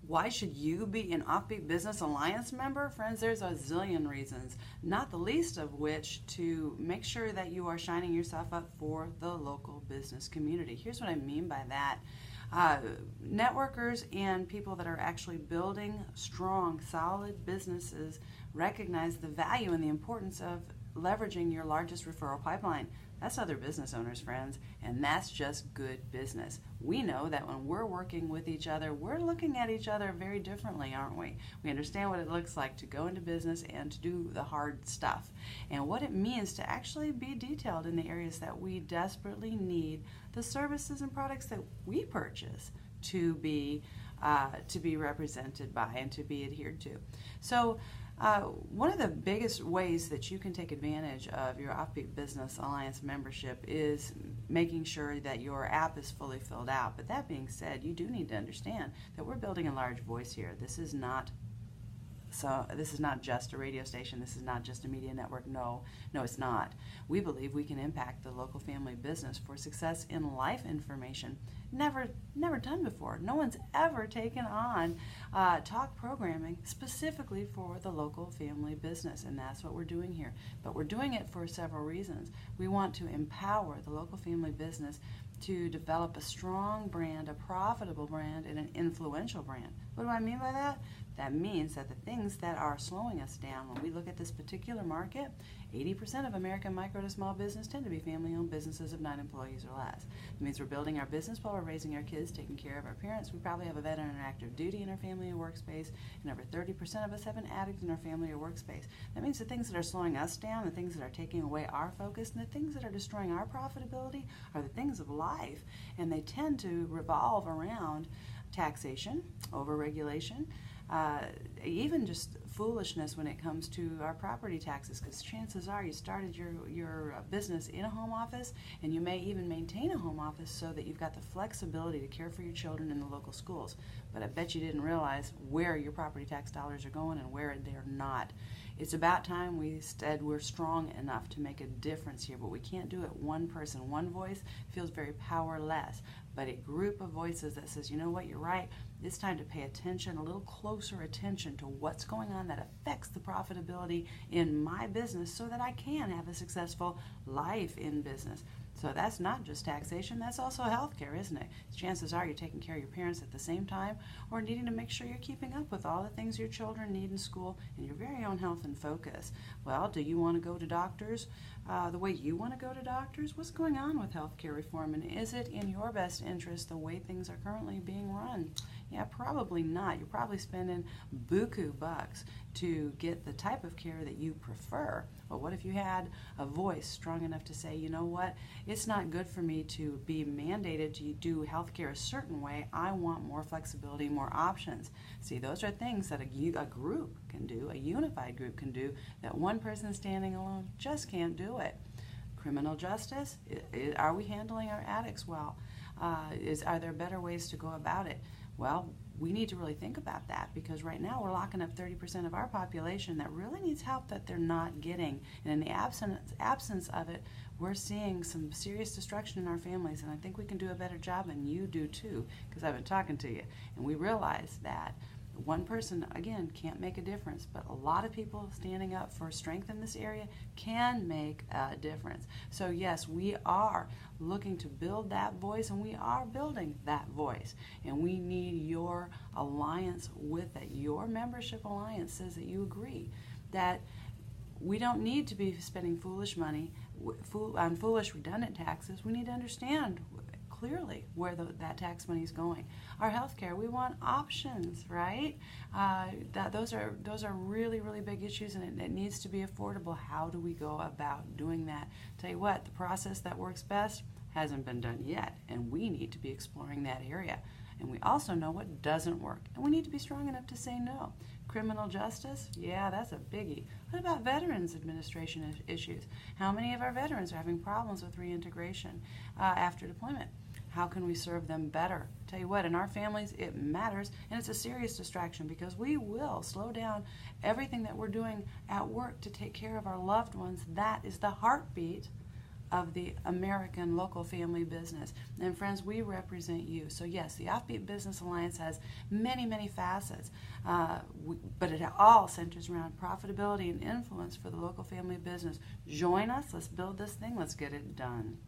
Why should you be an OffBeat Business Alliance member? Friends, there's a zillion reasons, not the least of which to make sure that you are shining yourself up for the local business community. Here's what I mean by that. Networkers and people that are actually building strong, solid businesses recognize the value and the importance of leveraging your largest referral pipeline. That's other business owners, friends, and that's just good business. We know that when we're working with each other, we're looking at each other very differently, aren't we? We understand what it looks like to go into business and to do the hard stuff, and what it means to actually be detailed in the areas that we desperately need the services and products that we purchase to be represented by and to be adhered to. So one of the biggest ways that you can take advantage of your OffBeat Business Alliance membership is making sure that your app is fully filled out. But that being said, you do need to understand that we're building a large voice here. This is not just a radio station. This is not just a media network. No, it's not. We believe we can impact the local family business for success in life information. Never done before. No one's ever taken on talk programming specifically for the local family business, and that's what we're doing here. But we're doing it for several reasons. We want to empower the local family business to develop a strong brand, a profitable brand, and an influential brand. What do I mean by that? That means that the things that are slowing us down when we look at this particular market, 80% of American micro to small business tend to be family-owned businesses of 9 employees or less. It means we're building our business while we're raising our kids, taking care of our parents. We probably have a veteran or active duty in our family or workspace, and over 30% of us have an addict in our family or workspace. That means the things that are slowing us down, the things that are taking away our focus, and the things that are destroying our profitability are the things of life, and they tend to revolve around taxation, overregulation, even just foolishness when it comes to our property taxes, because chances are you started your business in a home office, and you may even maintain a home office so that you've got the flexibility to care for your children in the local schools. But I bet you didn't realize where your property tax dollars are going and where they're not. It's about time we're strong enough to make a difference here, but we can't do it one person, one voice feels very powerless. But a group of voices that says, you know what, you're right, it's time to pay attention, a little closer attention to what's going on that affects the profitability in my business so that I can have a successful life in business. So that's not just taxation, that's also healthcare, isn't it? Chances are you're taking care of your parents at the same time, or needing to make sure you're keeping up with all the things your children need in school and your very own health and focus. Well, do you want to go to doctors the way you want to go to doctors? What's going on with healthcare reform, and is it in your best interest the way things are currently being run? Yeah, probably not. You're probably spending buku bucks to get the type of care that you prefer. But what if you had a voice strong enough to say, you know what, it's not good for me to be mandated to do healthcare a certain way. I want more flexibility, more options. See, those are things that a group can do, a unified group can do, that one person standing alone just can't do it. Criminal justice, are we handling our addicts well? Are there better ways to go about it? Well, we need to really think about that, because right now we're locking up 30% of our population that really needs help that they're not getting. And in the absence of it, we're seeing some serious destruction in our families, and I think we can do a better job, and you do too, because I've been talking to you. And we realize that one person, again, can't make a difference, but a lot of people standing up for strength in this area can make a difference. So yes, we are looking to build that voice, and we are building that voice, and we need your alliance with it. Your membership alliance says that you agree that we don't need to be spending foolish money on foolish redundant taxes. We need to understand clearly where that tax money is going. Our healthcare, we want options, right? Those are really, really big issues, and it needs to be affordable. How do we go about doing that? Tell you what, the process that works best hasn't been done yet, and we need to be exploring that area. And we also know what doesn't work, and we need to be strong enough to say no. Criminal justice, yeah, that's a biggie. What about Veterans Administration issues? How many of our veterans are having problems with reintegration after deployment? How can we serve them better? Tell you what, in our families, it matters, and it's a serious distraction, because we will slow down everything that we're doing at work to take care of our loved ones. That is the heartbeat of the American local family business. And friends, we represent you. So yes, the OffBeat Business Alliance has many, many facets, but it all centers around profitability and influence for the local family business. Join us. Let's build this thing. Let's get it done.